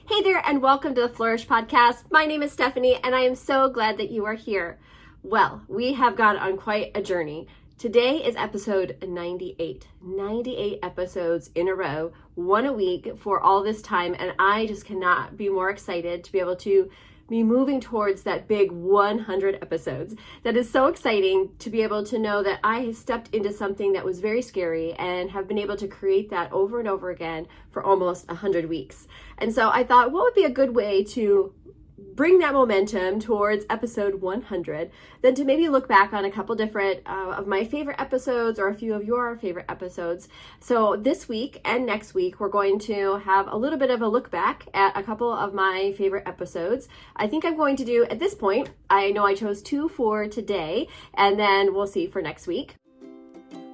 Hey there, and welcome to the Flourish podcast. My name is Stephanie, and I am so glad that you are here. Well, we have gone on quite a journey. Today is episode 98. 98 episodes in a row, one a week for all this time, and I just cannot be more excited to be able to be moving towards that big 100 episodes. That is so exciting to be able to know that I stepped into something that was very scary and have been able to create that over and over again for almost 100 weeks. And so I thought, what would be a good way to bring that momentum towards episode 100, then to maybe look back on a couple different of my favorite episodes or a few of your favorite episodes. So this week and next week, we're going to have a little bit of a look back at a couple of my favorite episodes. I think I'm going to do, at this point, I know I chose 2 for today, and then we'll see for next week.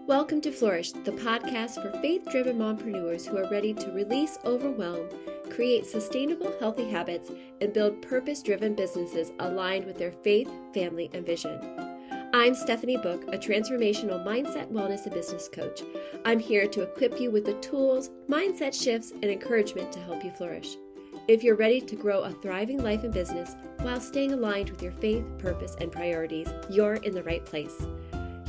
Welcome to Flourish, the podcast for faith-driven mompreneurs who are ready to release overwhelm, create sustainable, healthy habits, and build purpose-driven businesses aligned with their faith, family, and vision. I'm Stephanie Book, a transformational mindset, wellness, and business coach. I'm here to equip you with the tools, mindset shifts, and encouragement to help you flourish. If you're ready to grow a thriving life and business while staying aligned with your faith, purpose, and priorities, you're in the right place.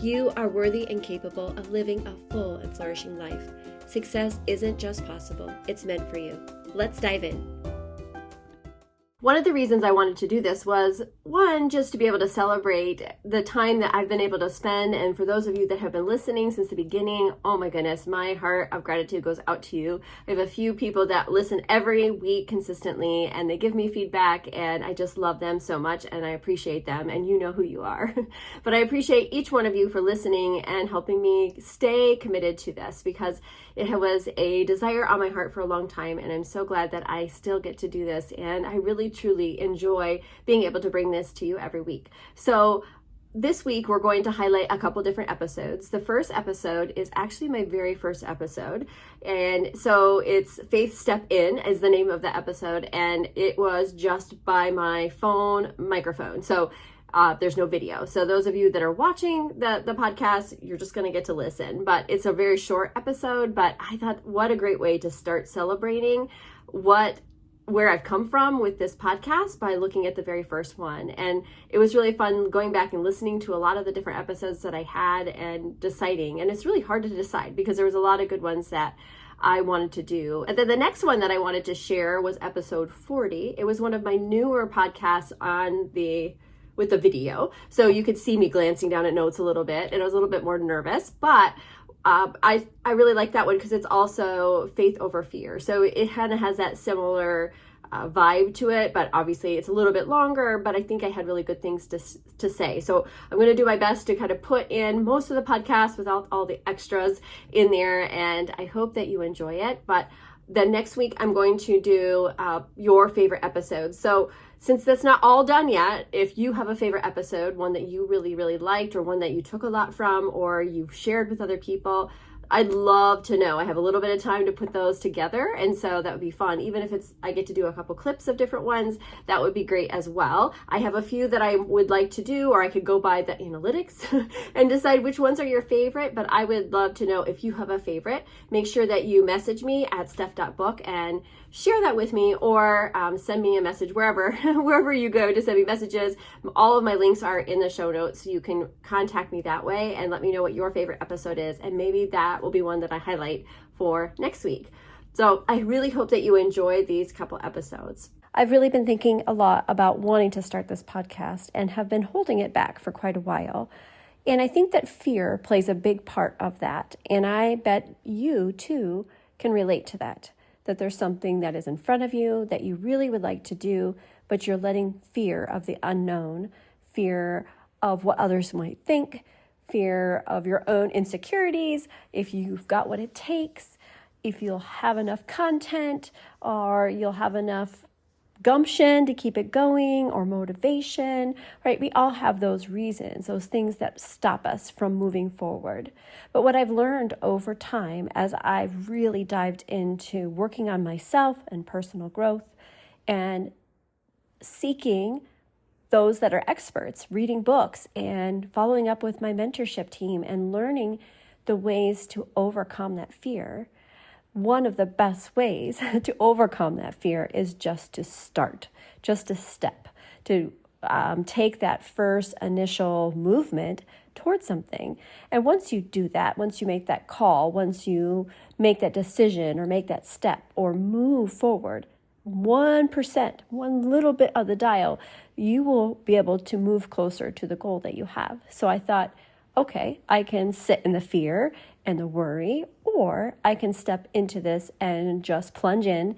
You are worthy and capable of living a full and flourishing life. Success isn't just possible, it's meant for you. Let's dive in. One of the reasons I wanted to do this was, one, just to be able to celebrate the time that I've been able to spend. And for those of you that have been listening since the beginning, oh my goodness, my heart of gratitude goes out to you. I have a few people that listen every week consistently, and they give me feedback, and I just love them so much, and I appreciate them, and you know who you are. But I appreciate each one of you for listening and helping me stay committed to this, because it was a desire on my heart for a long time, and I'm so glad that I still get to do this, and I really truly enjoy being able to bring this to you every week. So this week we're going to highlight a couple different episodes. The first episode is actually my very first episode, and so it's Faith Step In is the name of the episode, and it was just by my phone microphone. So there's no video. So those of you that are watching the podcast, you're just going to get to listen. But it's a very short episode, but I thought what a great way to start celebrating where I've come from with this podcast by looking at the very first one. And it was really fun going back and listening to a lot of the different episodes that I had and deciding. And it's really hard to decide because there was a lot of good ones that I wanted to do. And then the next one that I wanted to share was episode 40. It was one of my newer podcasts with the video. So you could see me glancing down at notes a little bit, and I was a little bit more nervous, but I really like that one because it's also faith over fear. So it kind of has that similar vibe to it, but obviously it's a little bit longer, but I think I had really good things to say. So I'm going to do my best to kind of put in most of the podcast without all the extras in there, and I hope that you enjoy it. But then next week I'm going to do your favorite episodes. So since that's not all done yet, if you have a favorite episode, one that you really, really liked, or one that you took a lot from, or you've shared with other people, I'd love to know. I have a little bit of time to put those together, and so that would be fun. Even if I get to do a couple clips of different ones, that would be great as well. I have a few that I would like to do, or I could go by the analytics and decide which ones are your favorite, but I would love to know if you have a favorite. Make sure that you message me at steph.book and share that with me, or send me a message wherever you go to send me messages. All of my links are in the show notes, so you can contact me that way and let me know what your favorite episode is, and maybe that will be one that I highlight for next week. So I really hope that you enjoy these couple episodes. I've really been thinking a lot about wanting to start this podcast and have been holding it back for quite a while. And I think that fear plays a big part of that. And I bet you too can relate to that there's something that is in front of you that you really would like to do, but you're letting fear of the unknown, fear of what others might think, fear of your own insecurities, if you've got what it takes, if you'll have enough content, or you'll have enough gumption to keep it going, or motivation, right? We all have those reasons, those things that stop us from moving forward. But what I've learned over time, as I've really dived into working on myself and personal growth and seeking those that are experts, reading books and following up with my mentorship team and learning the ways to overcome that fear, one of the best ways to overcome that fear is just to start, just to step, to take that first initial movement towards something. And once you do that, once you make that call, once you make that decision or make that step or move forward, 1%, one little bit of the dial, you will be able to move closer to the goal that you have. So I thought, okay, I can sit in the fear and the worry, or I can step into this and just plunge in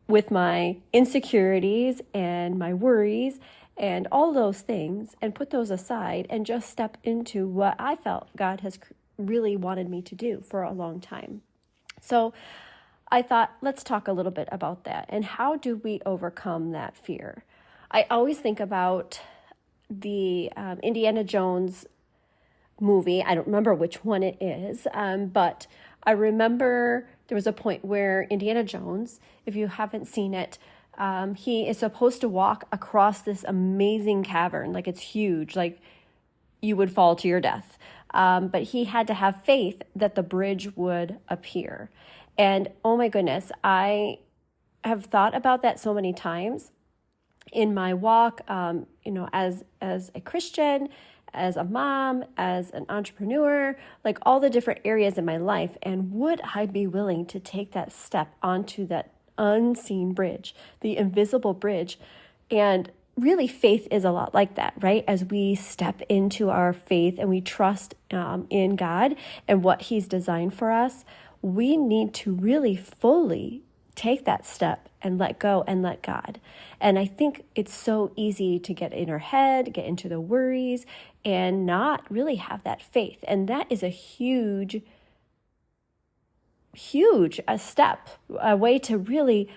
with my insecurities and my worries and all those things and put those aside and just step into what I felt God has really wanted me to do for a long time. So I thought, let's talk a little bit about that and how do we overcome that fear? I always think about the Indiana Jones movie. I don't remember which one it is, but I remember there was a point where Indiana Jones, if you haven't seen it, he is supposed to walk across this amazing cavern. Like it's huge, like you would fall to your death. But he had to have faith that the bridge would appear. And oh my goodness, I have thought about that so many times in my walk, as a Christian, as a mom, as an entrepreneur, like all the different areas in my life. And would I be willing to take that step onto that unseen bridge, the invisible bridge? And really, faith is a lot like that, right? As we step into our faith and we trust in God and what He's designed for us, we need to really fully take that step and let go and let God. And I think it's so easy to get in our head, get into the worries, and not really have that faith. And that is a huge step, a way to really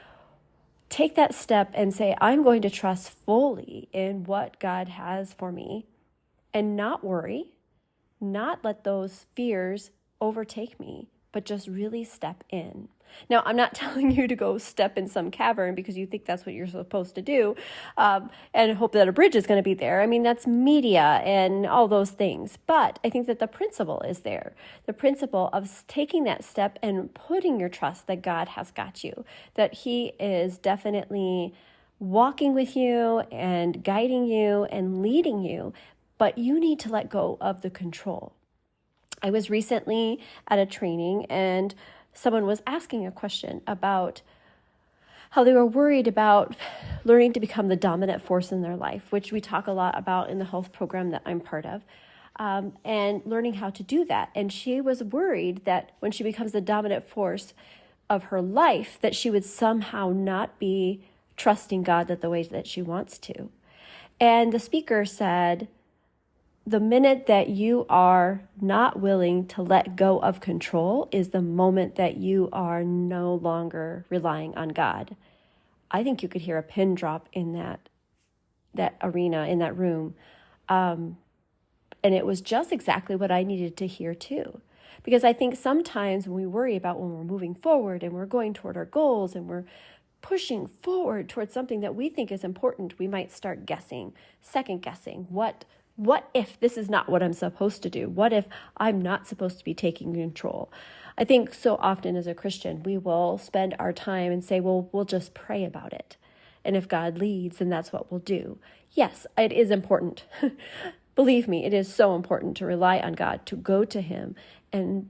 take that step and say, I'm going to trust fully in what God has for me and not worry, not let those fears overtake me, but just really step in. Now, I'm not telling you to go step in some cavern because you think that's what you're supposed to do and hope that a bridge is going to be there. I mean, that's media and all those things. But I think that the principle is there. The principle of taking that step and putting your trust that God has got you, that He is definitely walking with you and guiding you and leading you, but you need to let go of the control. I was recently at a training and someone was asking a question about how they were worried about learning to become the dominant force in their life, which we talk a lot about in the health program that I'm part of, and learning how to do that. And she was worried that when she becomes the dominant force of her life, that she would somehow not be trusting God the way that she wants to. And the speaker said, the minute that you are not willing to let go of control is the moment that you are no longer relying on God. I think you could hear a pin drop in that arena, in that room. And it was just exactly what I needed to hear too. Because I think sometimes when we worry about when we're moving forward and we're going toward our goals and we're pushing forward towards something that we think is important, we might start guessing, second guessing, what if this is not what I'm supposed to do? What if I'm not supposed to be taking control? I think so often as a Christian, we will spend our time and say, well, we'll just pray about it. And if God leads, then that's what we'll do. Yes, it is important. Believe me, it is so important to rely on God, to go to Him.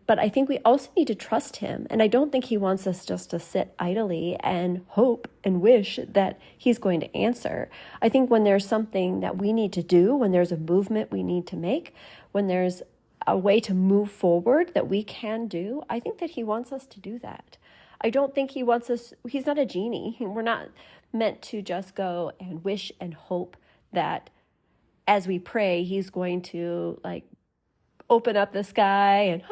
But I think we also need to trust Him. And I don't think He wants us just to sit idly and hope and wish that He's going to answer. I think when there's something that we need to do, when there's a movement we need to make, when there's a way to move forward that we can do, I think that He wants us to do that. I don't think He wants us, He's not a genie. We're not meant to just go and wish and hope that as we pray, He's going to open up the sky and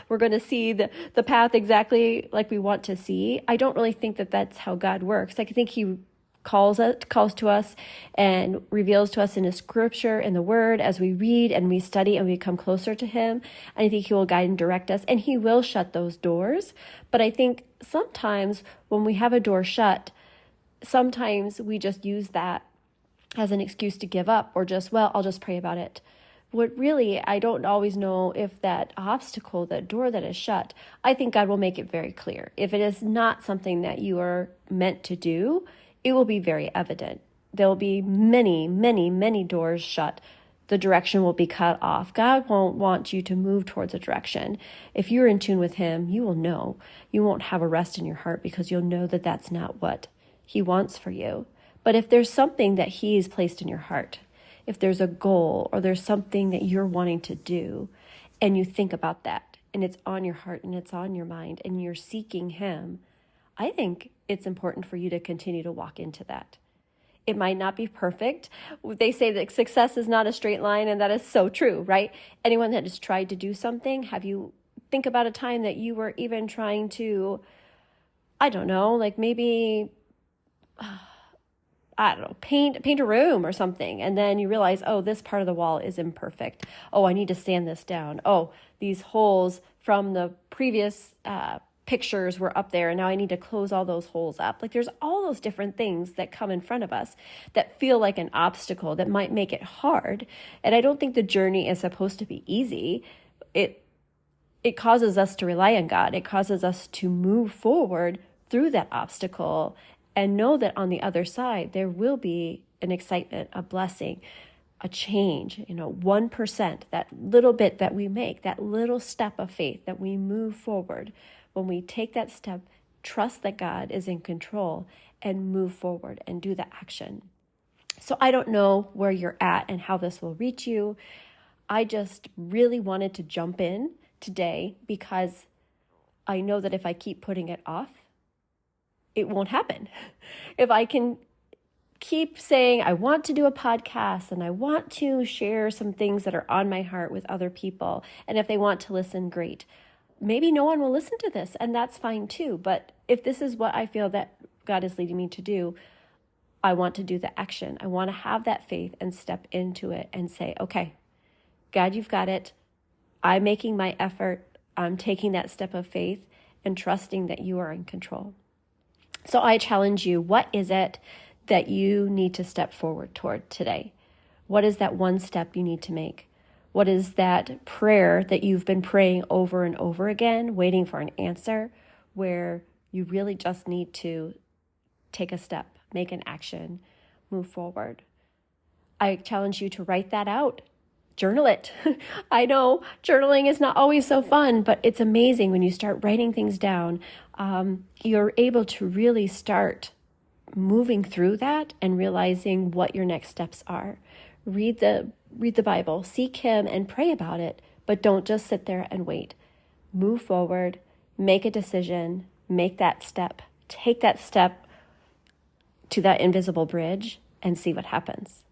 we're going to see the path exactly like we want to see. I don't really think that that's how God works. I think He calls to us and reveals to us in His scripture and the word as we read and we study and we come closer to Him. And I think He will guide and direct us and He will shut those doors. But I think sometimes when we have a door shut, sometimes we just use that as an excuse to give up or just, well, I'll just pray about it. what really, I don't always know if that obstacle, that door that is shut, I think God will make it very clear. If it is not something that you are meant to do, it will be very evident. There will be many, many, many doors shut. The direction will be cut off. God won't want you to move towards a direction. If you're in tune with Him, you will know. You won't have a rest in your heart because you'll know that that's not what He wants for you. But if there's something that He's placed in your heart, if there's a goal or there's something that you're wanting to do, and you think about that, and it's on your heart and it's on your mind, and you're seeking Him, I think it's important for you to continue to walk into that. It might not be perfect. They say that success is not a straight line, and that is so true, right? Anyone that has tried to do something, think about a time that you were even trying to, I don't know, like maybe, paint a room or something. And then you realize, oh, this part of the wall is imperfect. Oh, I need to sand this down. Oh, these holes from the previous pictures were up there, and now I need to close all those holes up. Like, there's all those different things that come in front of us that feel like an obstacle that might make it hard. And I don't think the journey is supposed to be easy. It causes us to rely on God. It causes us to move forward through that obstacle and know that on the other side, there will be an excitement, a blessing, a change, 1%, that little bit that we make, that little step of faith that we move forward. When we take that step, trust that God is in control and move forward and do the action. So I don't know where you're at and how this will reach you. I just really wanted to jump in today because I know that if I keep putting it off, it won't happen. If I can keep saying, I want to do a podcast and I want to share some things that are on my heart with other people, and if they want to listen, great. Maybe no one will listen to this, and that's fine too. But if this is what I feel that God is leading me to do, I want to do the action. I want to have that faith and step into it and say, okay, God, you've got it. I'm making my effort. I'm taking that step of faith and trusting that you are in control. So I challenge you, what is it that you need to step forward toward today? What is that one step you need to make? What is that prayer that you've been praying over and over again, waiting for an answer, where you really just need to take a step, make an action, move forward? I challenge you to write that out. Journal it. I know journaling is not always so fun, but it's amazing when you start writing things down. You're able to really start moving through that and realizing what your next steps are. Read the Bible, seek Him and pray about it, but don't just sit there and wait. Move forward, make a decision, make that step, take that step to that invisible bridge and see what happens.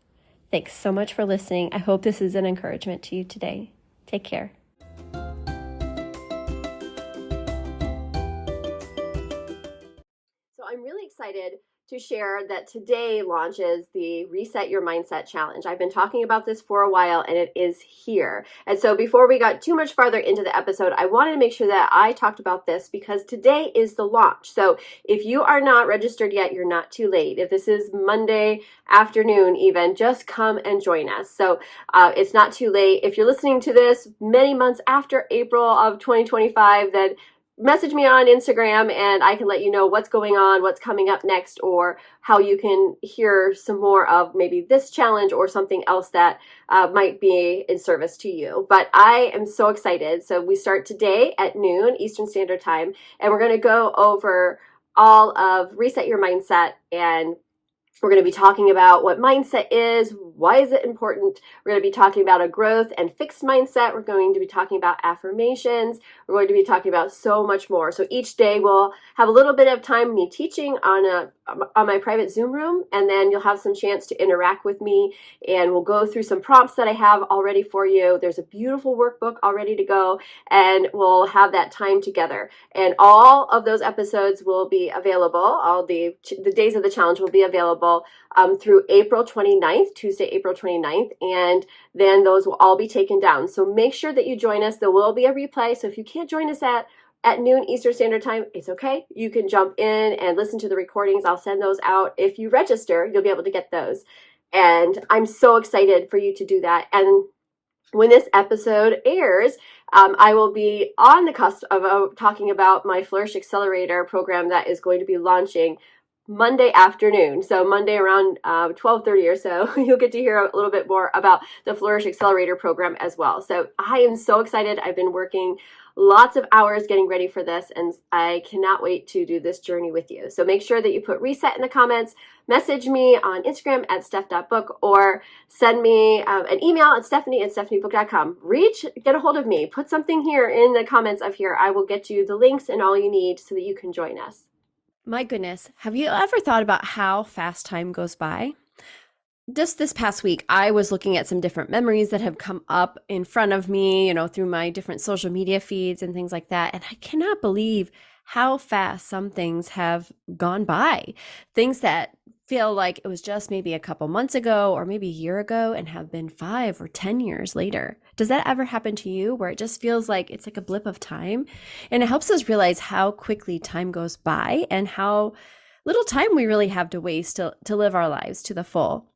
Thanks so much for listening. I hope this is an encouragement to you today. Take care. So I'm really excited to share that today launches the Reset Your Mindset Challenge. I've been talking about this for a while, and it is here. And so before we got too much farther into the episode, I wanted to make sure that I talked about this because today is the launch. So if you are not registered yet, you're not too late. If this is Monday afternoon even, just come and join us. So it's not too late. If you're listening to this many months after April of 2025, then message me on Instagram and I can let you know what's going on, what's coming up next, or how you can hear some more of maybe this challenge or something else that might be in service to you. But I am so excited. So we start today at noon Eastern Standard Time, and we're going to go over all of Reset Your Mindset, and we're going to be talking about what mindset is, why is it important. We're going to be talking about a growth and fixed mindset. We're going to be talking about affirmations. We're going to be talking about so much more. So each day we'll have a little bit of time me teaching on my private Zoom room, and then you'll have some chance to interact with me, and we'll go through some prompts that I have already for you. There's a beautiful workbook all ready to go, and we'll have that time together. And all of those episodes will be available. All the days of the challenge will be available through April 29th, Tuesday, April 29th, and then those will all be taken down. So make sure that you join us. There will be a replay. So if you can't join us at noon Eastern Standard Time, it's okay. You can jump in and listen to the recordings. I'll send those out. If you register, you'll be able to get those. And I'm so excited for you to do that. And when this episode airs, I will be on the cusp of talking about my Flourish Accelerator program that is going to be launching Monday afternoon. So Monday around 12:30 or so, you'll get to hear a little bit more about the Flourish Accelerator program as well. So I am so excited. I've been working lots of hours getting ready for this, and I cannot wait to do this journey with you. So make sure that you put reset in the comments, message me on Instagram at steph.book, or send me an email at stephanie@stephaniebook.com. Get a hold of me. Put something here in the comments of here. I will get you the links and all you need so that you can join us. My goodness, have you ever thought about how fast time goes by? Just this past week, I was looking at some different memories that have come up in front of me, through my different social media feeds and things like that. And I cannot believe how fast some things have gone by. Things that feel like it was just maybe a couple months ago or maybe a year ago and have been 5 or 10 years later. Does that ever happen to you where it just feels like it's like a blip of time? And it helps us realize how quickly time goes by and how little time we really have to waste to live our lives to the full.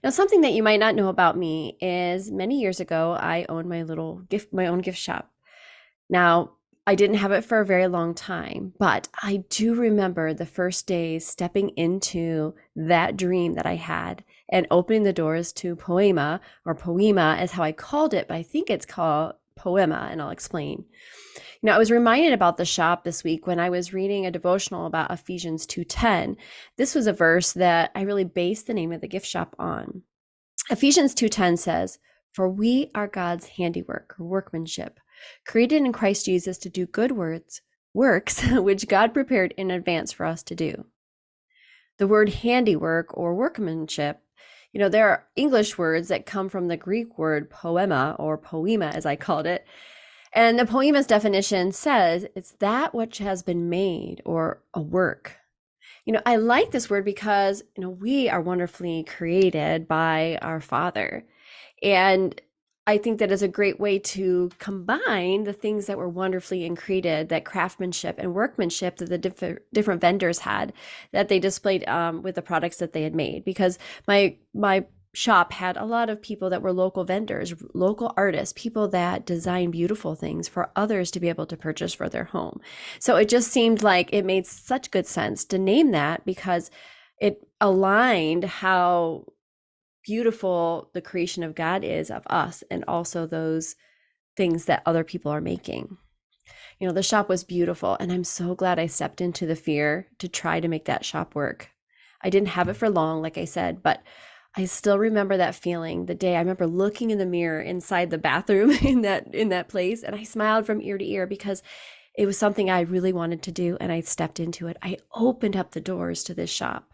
Now, something that you might not know about me is many years ago, I owned my own gift shop. Now, I didn't have it for a very long time, but I do remember the first days stepping into that dream that I had and opening the doors to Poema, or Poema is how I called it, but I think it's called Poema, and I'll explain. I was reminded about the shop this week when I was reading a devotional about Ephesians 2:10. This was a verse that I really based the name of the gift shop on. Ephesians 2:10 says, "For we are God's handiwork, or workmanship, created in Christ Jesus to do good works, which God prepared in advance for us to do." The word handiwork or workmanship, there are English words that come from the Greek word poema, or poema as I called it. And the poema's definition says it's that which has been made, or a work. I like this word because, we are wonderfully created by our Father. And I think that is a great way to combine the things that were wonderfully created, that craftsmanship and workmanship that the different vendors had, that they displayed with the products that they had made. Because my shop had a lot of people that were local vendors, local artists, people that design beautiful things for others to be able to purchase for their home. So it just seemed like it made such good sense to name that, because it aligned how beautiful the creation of God is of us, and also those things that other people are making. The shop was beautiful, and I'm so glad I stepped into the fear to try to make that shop work. I didn't have it for long, like I said, but I still remember that feeling. The day I remember looking in the mirror inside the bathroom in that place, and I smiled from ear to ear because it was something I really wanted to do, and I stepped into it. I opened up the doors to this shop.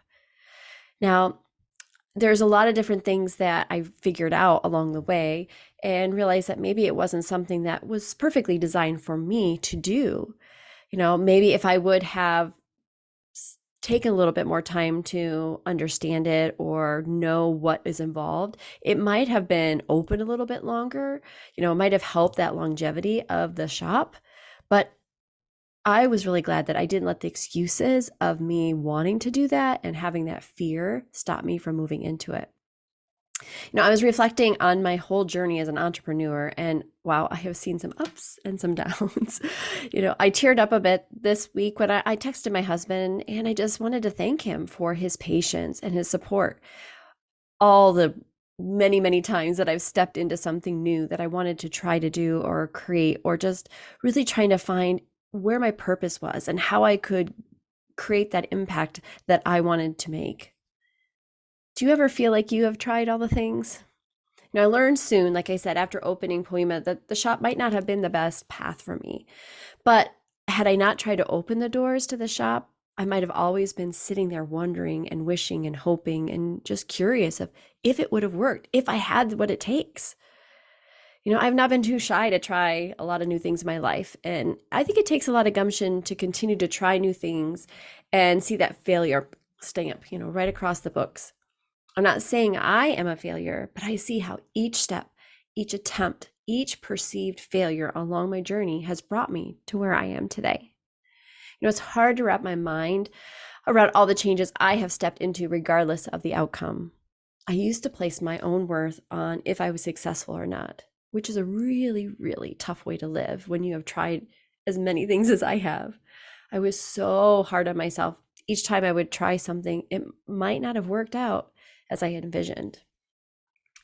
Now, there's a lot of different things that I figured out along the way, and realized that maybe it wasn't something that was perfectly designed for me to do. Maybe if I would have take a little bit more time to understand it or know what is involved, it might have been open a little bit longer. It might have helped that longevity of the shop. But I was really glad that I didn't let the excuses of me wanting to do that and having that fear stop me from moving into it. I was reflecting on my whole journey as an entrepreneur, and wow, I have seen some ups and some downs. I teared up a bit this week when I texted my husband, and I just wanted to thank him for his patience and his support. All the many, many times that I've stepped into something new that I wanted to try to do or create, or just really trying to find where my purpose was and how I could create that impact that I wanted to make. Do you ever feel like you have tried all the things? I learned soon, like I said, after opening Poema, that the shop might not have been the best path for me. But had I not tried to open the doors to the shop, I might have always been sitting there wondering and wishing and hoping and just curious of if it would have worked, if I had what it takes. I've not been too shy to try a lot of new things in my life. And I think it takes a lot of gumption to continue to try new things and see that failure stamp, right across the books. I'm not saying I am a failure, but I see how each step, each attempt, each perceived failure along my journey has brought me to where I am today. It's hard to wrap my mind around all the changes I have stepped into regardless of the outcome. I used to place my own worth on if I was successful or not. which is a really, really tough way to live when you have tried as many things as I have. I was so hard on myself. Each time I would try something, it might not have worked out as I had envisioned.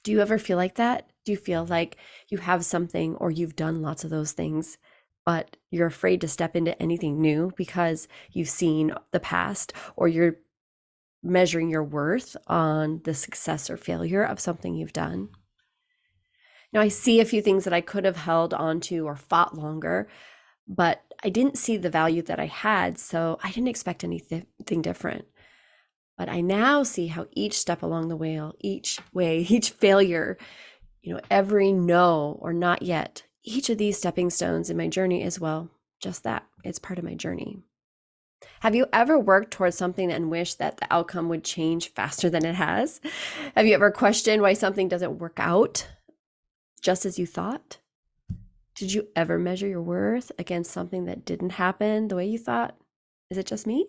Do you ever feel like that? Do you feel like you have something or you've done lots of those things, but you're afraid to step into anything new because you've seen the past, or you're measuring your worth on the success or failure of something you've done? Now, I see a few things that I could have held onto or fought longer, but I didn't see the value that I had, so I didn't expect anything different. But I now see how each step along the way, each failure, every no or not yet, each of these stepping stones in my journey is, well, just that. It's part of my journey. Have you ever worked towards something and wished that the outcome would change faster than it has? Have you ever questioned why something doesn't work out just as you thought? Did you ever measure your worth against something that didn't happen the way you thought? Is it just me?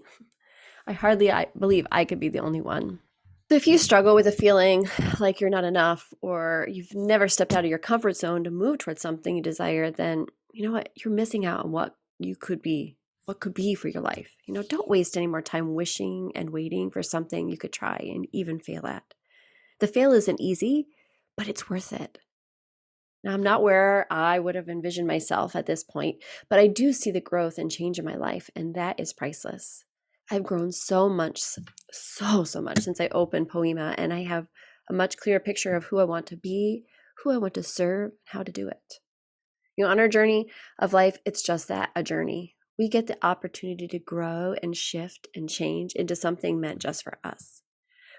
I believe I could be the only one. So if you struggle with a feeling like you're not enough, or you've never stepped out of your comfort zone to move towards something you desire, then you know what? You're missing out on what could be for your life. Don't waste any more time wishing and waiting for something you could try and even fail at. The fail isn't easy, but it's worth it. Now, I'm not where I would have envisioned myself at this point, but I do see the growth and change in my life, and that is priceless. I've grown so much since I opened Poema, and I have a much clearer picture of who I want to be, who I want to serve, how to do it. On our journey of life, it's just that, a journey. We get the opportunity to grow and shift and change into something meant just for us.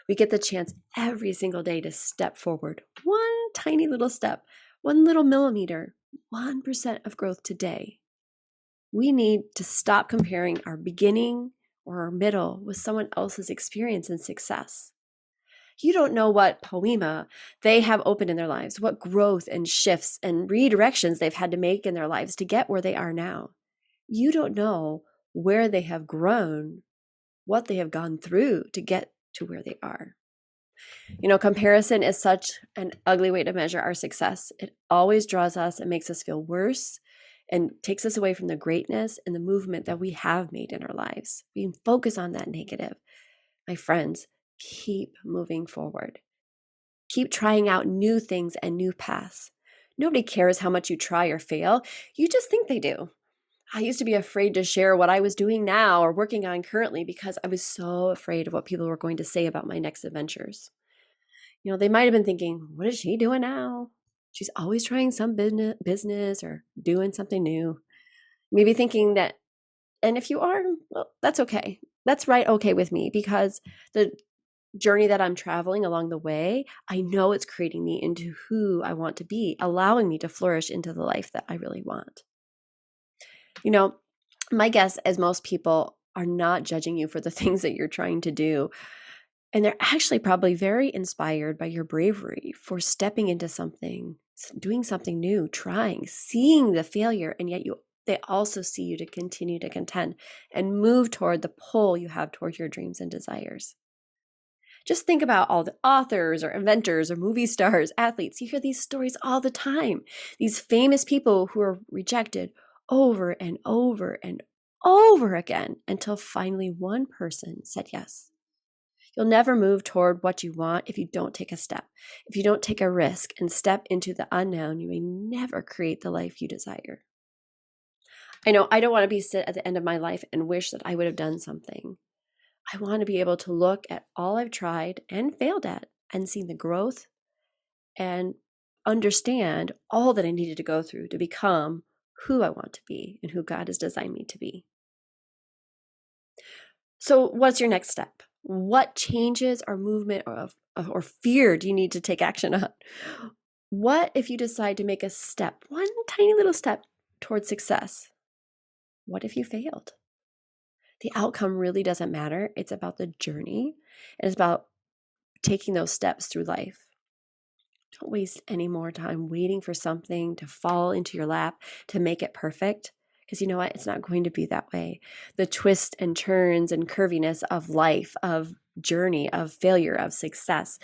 We get the chance every single day to step forward, one tiny little step, 1 little millimeter, 1% of growth today. We need to stop comparing our beginning or our middle with someone else's experience and success. You don't know what Poema they have opened in their lives, what growth and shifts and redirections they've had to make in their lives to get where they are now. You don't know where they have grown, what they have gone through to get to where they are. Comparison is such an ugly way to measure our success. It always draws us and makes us feel worse and takes us away from the greatness and the movement that we have made in our lives. We focus on that negative. My friends, keep moving forward. Keep trying out new things and new paths. Nobody cares how much you try or fail. You just think they do. I used to be afraid to share what I was doing now or working on currently because I was so afraid of what people were going to say about my next adventures. They might have been thinking, what is she doing now? She's always trying some business or doing something new. Maybe thinking that, and if you are, well, that's okay. That's right, okay with me, because the journey that I'm traveling along the way, I know it's creating me into who I want to be, allowing me to flourish into the life that I really want. My guess is most people are not judging you for the things that you're trying to do. And they're actually probably very inspired by your bravery for stepping into something, doing something new, trying, seeing the failure, and yet they also see you to continue to contend and move toward the pull you have toward your dreams and desires. Just think about all the authors or inventors or movie stars, athletes. You hear these stories all the time. These famous people who are rejected over and over and over again until finally one person said yes. You'll never move toward what you want if you don't take a step. If you don't take a risk and step into the unknown, you may never create the life you desire. I know I don't want to sit at the end of my life and wish that I would have done something. I want to be able to look at all I've tried and failed at and see the growth and understand all that I needed to go through to become who I want to be and who God has designed me to be. So what's your next step? What changes or movement or fear do you need to take action on? What if you decide to make a step, one tiny little step towards success? What if you failed? The outcome really doesn't matter. It's about the journey. And it's about taking those steps through life. Don't waste any more time waiting for something to fall into your lap to make it perfect. Because you know what? It's not going to be that way. The twists and turns and curviness of life, of journey, of failure, of success,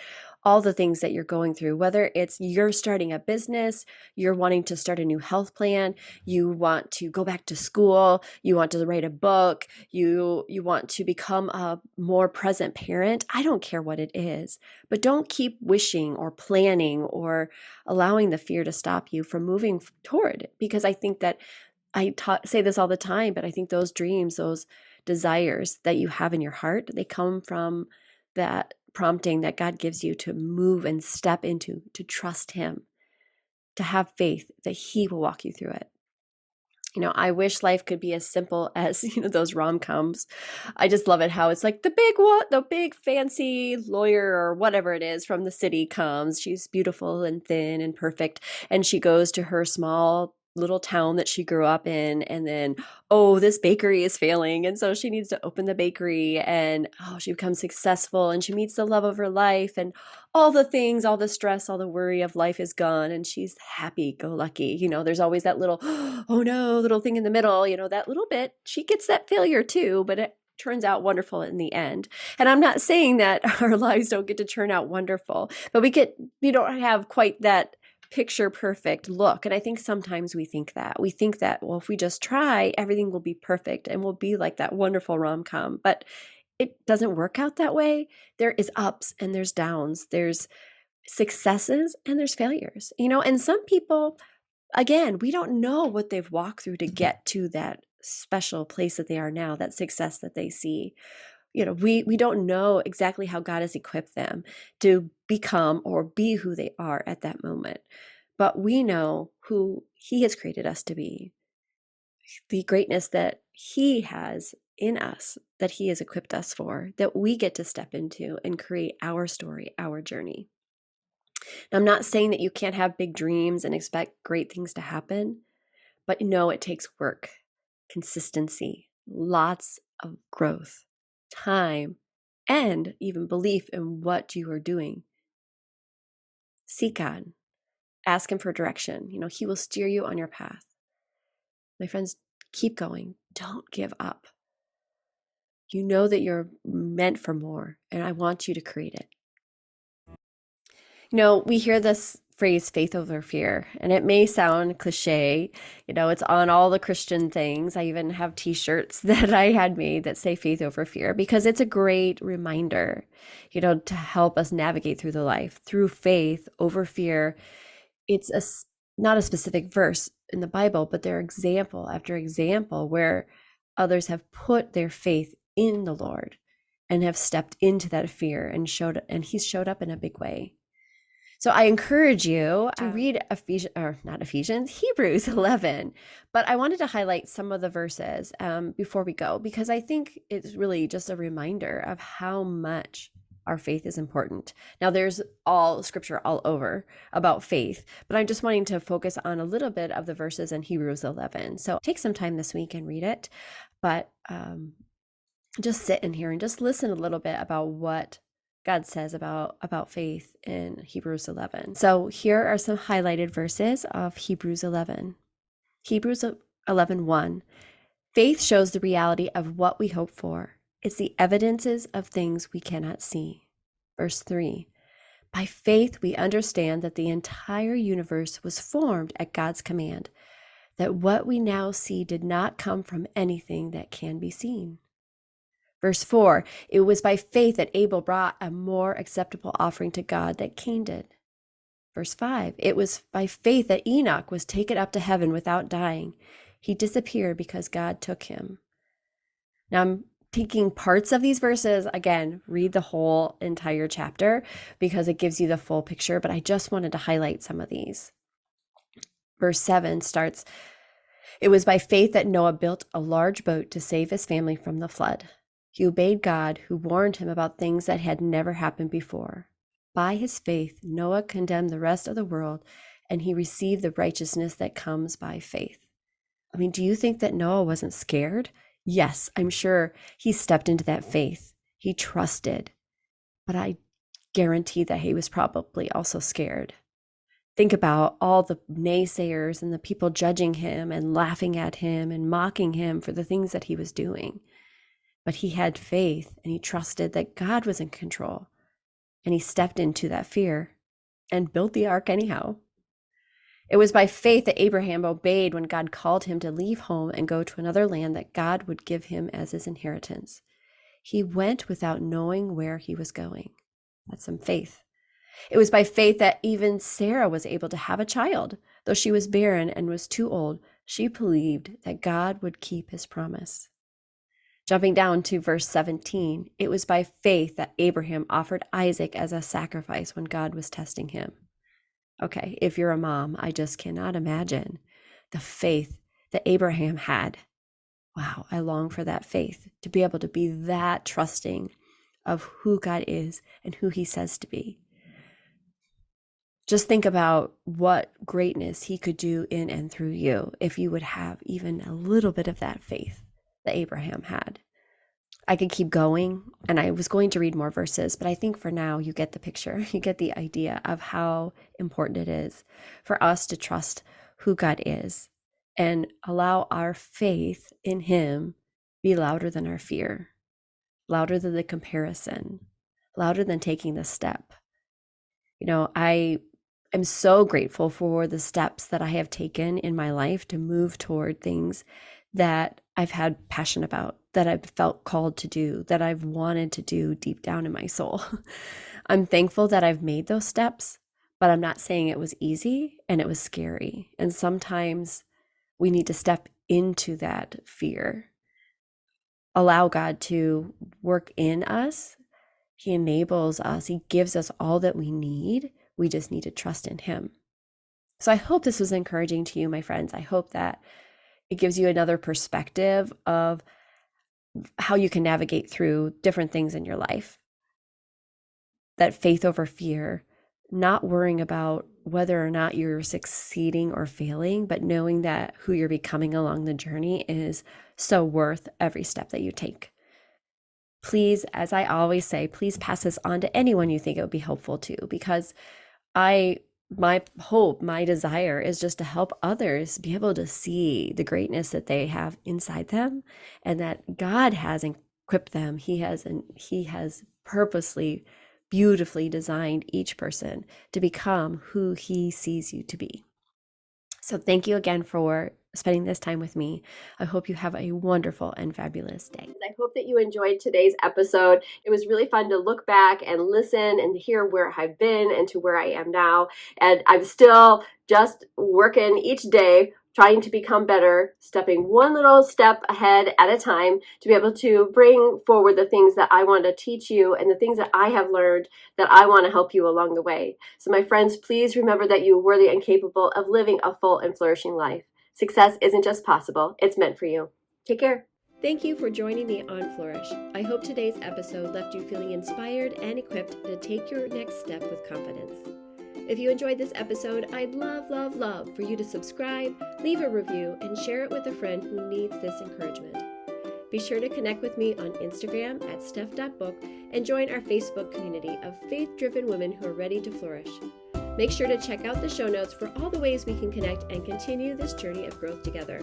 all the things that you're going through, whether it's you're starting a business, you're wanting to start a new health plan, you want to go back to school, you want to write a book, you want to become a more present parent. I don't care what it is, but don't keep wishing or planning or allowing the fear to stop you from moving toward it. Because I think that say this all the time, but I think those dreams, those desires that you have in your heart, they come from that prompting that God gives you to move and step into, to trust Him, to have faith that He will walk you through it. I wish life could be as simple as, those rom-coms. I just love it how it's like the big fancy lawyer or whatever it is from the city comes. She's beautiful and thin and perfect. And she goes to her small little town that she grew up in. And then, this bakery is failing. And so she needs to open the bakery, and she becomes successful and she meets the love of her life, and all the things, all the stress, all the worry of life is gone, and she's happy go lucky. There's always that little, oh no, little thing in the middle, that little bit. She gets that failure too, but it turns out wonderful in the end. And I'm not saying that our lives don't get to turn out wonderful, but we don't have quite that picture perfect look. And I think sometimes we think that, well, if we just try, everything will be perfect and we'll be like that wonderful rom-com. But it doesn't work out that way. There is ups and there's downs. There's successes and there's failures, and some people, again, we don't know what they've walked through to get to that special place that they are now, that success that they see. We don't know exactly how God has equipped them to become or be who they are at that moment. But we know who He has created us to be, the greatness that He has in us, that He has equipped us for, that we get to step into and create our story, our journey. Now, I'm not saying that you can't have big dreams and expect great things to happen, but no, it takes work, consistency, lots of growth, time, and even belief in what you are doing. Seek God. Ask Him for direction. He will steer you on your path. My friends, keep going. Don't give up. You know that you're meant for more, and I want you to create it. We hear this phrase, faith over fear, and it may sound cliche. It's on all the Christian things. I even have t-shirts that I had made that say faith over fear, because it's a great reminder, to help us navigate through the life through faith over fear. It's not a specific verse in the Bible, but they're example after example where others have put their faith in the Lord and have stepped into that fear and He's showed up in a big way. So I encourage you to read Hebrews 11, but I wanted to highlight some of the verses before we go, because I think it's really just a reminder of how much our faith is important. Now, there's all scripture all over about faith, but I'm just wanting to focus on a little bit of the verses in Hebrews 11. So take some time this week and read it, but just sit in here and just listen a little bit about what God says about faith in Hebrews 11. So here are some highlighted verses of Hebrews 11. Hebrews 11:1. Faith shows the reality of what we hope for. It's the evidences of things we cannot see. Verse 3. By faith, we understand that the entire universe was formed at God's command, that what we now see did not come from anything that can be seen. Verse 4, it was by faith that Abel brought a more acceptable offering to God than Cain did. Verse 5, it was by faith that Enoch was taken up to heaven without dying. He disappeared because God took him. Now I'm taking parts of these verses. Again, read the whole entire chapter because it gives you the full picture, but I just wanted to highlight some of these. Verse 7 starts, it was by faith that Noah built a large boat to save his family from the flood. He obeyed God, who warned him about things that had never happened before. By his faith, Noah condemned the rest of the world, and he received the righteousness that comes by faith. I mean, do you think that Noah wasn't scared? Yes, I'm sure he stepped into that faith. He trusted, but I guarantee that he was probably also scared. Think about all the naysayers and the people judging him and laughing at him and mocking him for the things that he was doing. But he had faith and he trusted that God was in control. and he stepped into that fear and built the ark anyhow. It was by faith that Abraham obeyed when God called him to leave home and go to another land that God would give him as his inheritance. He went without knowing where he was going. That's some faith. It was by faith that even Sarah was able to have a child. Though she was barren and was too old, she believed that God would keep his promise. Jumping down to verse 17, it was by faith that Abraham offered Isaac as a sacrifice when God was testing him. Okay, if you're a mom, I just cannot imagine the faith that Abraham had. Wow, I long for that faith, to be able to be that trusting of who God is and who he says to be. Just think about what greatness he could do in and through you if you would have even a little bit of that faith that Abraham had. I could keep going, and I was going to read more verses, but I think for now you get the picture. You get the idea of how important it is for us to trust who God is and allow our faith in him be louder than our fear, louder than the comparison, louder than taking the step. I am so grateful for the steps that I have taken in my life to move toward things that I've had passion about, that I've felt called to do, that I've wanted to do deep down in my soul. I'm thankful that I've made those steps, but I'm not saying it was easy and it was scary. And sometimes we need to step into that fear, allow God to work in us. He enables us. He gives us all that we need. We just need to trust in him. So I hope this was encouraging to you, my friends. I hope that it gives you another perspective of how you can navigate through different things in your life. That faith over fear, not worrying about whether or not you're succeeding or failing, but knowing that who you're becoming along the journey is so worth every step that you take. Please, as I always say, please pass this on to anyone you think it would be helpful to, because my hope, my desire is just to help others be able to see the greatness that they have inside them and that God has equipped them. He has purposely, beautifully designed each person to become who he sees you to be. So thank you again for spending this time with me. I hope you have a wonderful and fabulous day. I hope that you enjoyed today's episode. It was really fun to look back and listen and hear where I've been and to where I am now. And I'm still just working each day, trying to become better, stepping one little step ahead at a time to be able to bring forward the things that I want to teach you and the things that I have learned that I want to help you along the way. So my friends, please remember that you are worthy and capable of living a full and flourishing life. Success isn't just possible, it's meant for you. Take care. Thank you for joining me on Flourish. I hope today's episode left you feeling inspired and equipped to take your next step with confidence. If you enjoyed this episode, I'd love for you to subscribe, leave a review, and share it with a friend who needs this encouragement. Be sure to connect with me on Instagram at steph.book and join our Facebook community of faith-driven women who are ready to flourish. Make sure to check out the show notes for all the ways we can connect and continue this journey of growth together.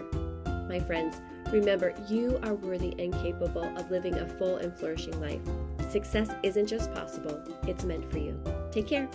My friends, remember, you are worthy and capable of living a full and flourishing life. Success isn't just possible, it's meant for you. Take care.